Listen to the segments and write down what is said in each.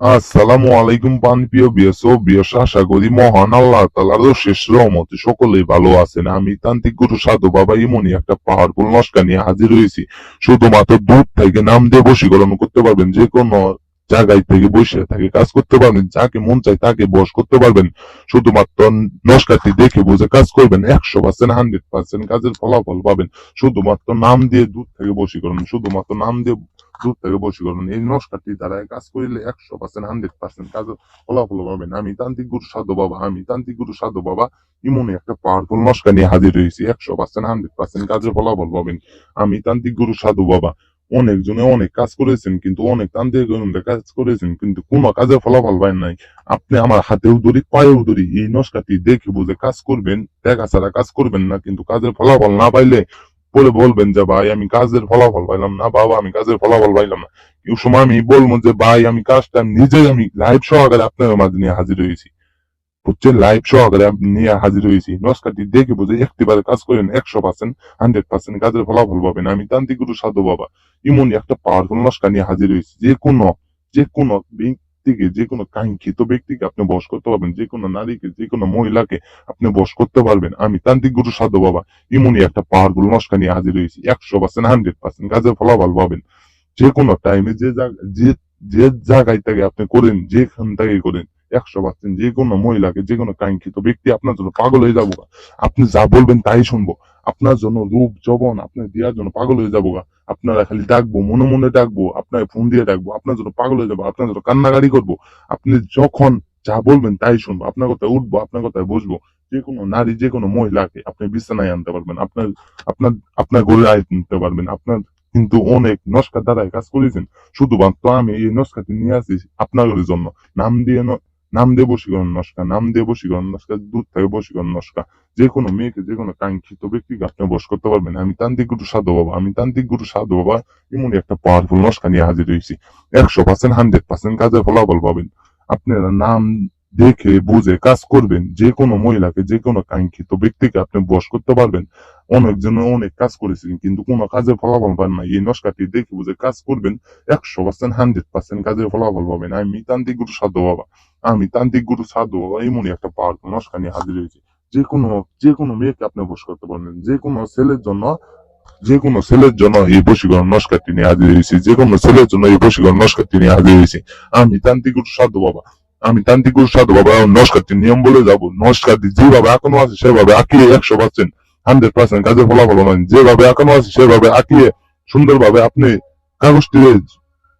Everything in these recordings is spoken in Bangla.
আসসালামু আলাইকুম প্রিয় বিয়স আশা করি মহান আল্লাহ তাআলার শেষ রহমতে সকলেই ভালো আছেন। আমি তান্ত্রিক গুরু সাধু বাবা ইমনি একটা পাওয়ারফুল নস্কা নিয়ে হাজির হয়েছি। শুধুমাত্র দূর থেকে নাম দিয়ে বশীকরণ করতে পারবেন, যে কোনো জায়গায় থেকে বসে থেকে কাজ করতে পারবেন, যাকে মন চায় তাকে বশ করতে পারবেন। শুধুমাত্র নস্কাটি দেখে বুঝে কাজ করবেন, 100% 100% কাজের ফলাফল পাবেন। শুধুমাত্র নাম দিয়ে দূর থেকে বশীকরণ, শুধুমাত্র নাম দিয়ে দূর থেকে বশীকরণ, এই নস্কাটি দ্বারা কাজ করলে 100% 100% কাজ ফলাফল পাবেন। আমি তান্ত্রিক গুরু সাধু বাবা, আমি তান্ত্রিক গুরু সাধু বাবা ইমনে একটা পাওয়ারফুল নস্কা নিয়ে হাজির হয়েছি। 100% 100% কাজের ফলাফল পাবেন। আমি তান্ত্রিক গুরু সাধু বাবা। অনেকজনে অনেক কাজ করেছেন, কিন্তু অনেক তান্ত্রিক কাজ করেছেন, কিন্তু কোনো কাজের ফলাফল পায় নাই। আপনি আমার হাতেও ধরি পায়েও ধরি, এই নস্কাটি দেখে বুঝে কাজ করবেন, দেখা ছাড়া কাজ করবেন না। কিন্তু কাজের ফলাফল না পাইলে পরে বলবেন যে ভাই আমি কাজের ফলাফল পাইলাম না, বাবা আমি কাজের ফলাফল পাইলাম না। কেউ সময় আমি বলবো যে ভাই আমি কাজটা নিজেই আমি লাইভ সহকারে আপনার মাঝে নিয়ে হাজির হয়েছি, হচ্ছে লাইভ সহকারে আমি নিয়ে হাজির হয়েছি। নস্কাটি দেখে বুঝে একটিবারে কাজ করেন, 100% 100% কাজের ফলাফল পাবেন। আমি তান্ত্রিক গুরু সাধু বাবা এমনই একটা পাওয়ারফুল নস্কা নিয়ে হাজির হয়েছি। যে কোনো ব্যক্তিকে, যে কোনো কাঙ্ক্ষিত ব্যক্তিকে আপনি বশ করতে পারবেন, যে কোনো নারীকে, যে কোনো মহিলাকে আপনি বশ করতে পারবেন। আমি তান্ত্রিক গুরু সাধু বাবা এমনই একটা পাওয়ারফুল নস্কা নিয়ে হাজির হয়েছি। 100% 100% কাজের ফলাফল পাবেন। যে কোনো টাইমে যে জায়গায় থেকে আপনি করেন, যেখান থেকে করেন, 100% যে কোনো মহিলাকে, যে কোনো কাঙ্ক্ষিত ব্যক্তি আপনার জন্য পাগল হয়ে যাবো। আপনি যা বলবেন তাই শুনবো। আপনার জন্য রূপ যৌবন আপনার দেওয়ার জন্য পাগল হয়ে যাবো। আপনারা খালি ডাকবো, মনে মনে ডাকবো, আপনার ফোন দিয়ে ডাকবো, আপনার জন্য পাগল হয়ে যাবো, আপনার জন্য কান্নাকারি করবো। আপনি যখন যা বলবেন তাই শুনবো, আপনার কথায় উঠবো, আপনার কথায় বসবো। যে কোনো নারী, যে কোনো মহিলাকে আপনি বিছানায় আনতে পারবেন, আপনার আপনার আপনার গড়ে আনতে পারবেন। আপনার কিন্তু অনেক নস্কার দ্বারাই কাজ করেছেন। শুধুমাত্র আমি এই নস্কাটি নিয়ে আসি আপনাদের জন্য। নাম দিয়ে নাম দিয়ে বশীকরণ নস্কা, নাম দিয়ে বশীকরণ নস্কা, দূর থেকে বশীকরণ নস্কা। যে কোনো মেয়েকে, যে কোনো কাঙ্ক্ষিত ব্যক্তিকে আপনি বশ করতে পারবেন। আমি তান্ত্রিক গুরু সাধু বাবা, আমি তান্ত্রিক গুরু সাধু বাবা এমনই একটা পাওয়ারফুল নস্কা নিয়ে হাজির হয়েছি। 100% 100% কাজের ফলাফল পাবেন। আপনারা নাম দেখে বুঝে কাজ করবেন, যে কোনো মহিলাকে, যে কোনো কাঙ্ক্ষিত ব্যক্তিকে আপনি বশ করতে পারবেন। অনেকজন অনেক কাজ করেছেন, কিন্তু কোনো কাজের ফলাফল পান না। এই নস্কাটি দেখে বুঝে কাজ করবেন, 100% 100% কাজের ফলাফল পাবেন। আমি তান্ত্রিক গুরু সাধু বাবা, আমি তান্ত্রিক গুরু সাধু বাবা এমনই একটা পাওয়ারফুল নস্কা নিয়ে হাজির হয়েছি। যে কোনো মেয়েকে আপনি বশ করতে পারবেন, যে কোনো ছেলের জন্য এই বশীকরণ নস্কাটি নিয়ে হাজির হয়েছি, যে কোনো ছেলের জন্য এই বশীকরণ নস্কাটি নিয়ে হাজির হয়েছি। আমি তান্ত্রিক গুরু সাধু বাবা, আমি তান্ত্রিক গুরু সাধু বাবা। নস্কাটির নিয়ম বলে যাবো, নস্কাটি যেভাবে এখনো আছে সেভাবে আঁকিয়ে 100% 100% কাজের ফলাফল পাবেন। যেভাবে এখনো আছে সেভাবে আঁকিয়ে সুন্দরভাবে আপনি কাগজটি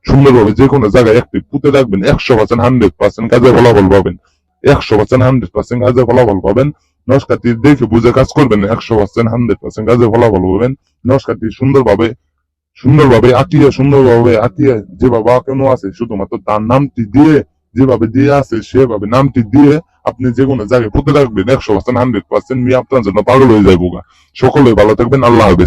সুন্দরভাবে যে কোনো জায়গায় একটি পুঁতে রাখবেন, 100% 100% কাজের ফলাফল পাবেন। 100% 100% কাজের ফলাফল পাবেন। নস্কাটি দেখে বুঝে কাজ করবেন, 100% 100% কাজের ফলাফল পাবেন। নস্কাটি সুন্দরভাবে আঁকিয়ে যেভাবে আঁকানো আছে, শুধুমাত্র তার নামটি দিয়ে, যেভাবে দিয়ে আছে সেভাবে নামটি দিয়ে আপনি যে কোনো জায়গায় পুঁতে রাখবেন, 100% 100% আপনার জন্য পাগল হয়ে যাবো। সকলে ভালো থাকবেন, আল্লাহ হাফেজ।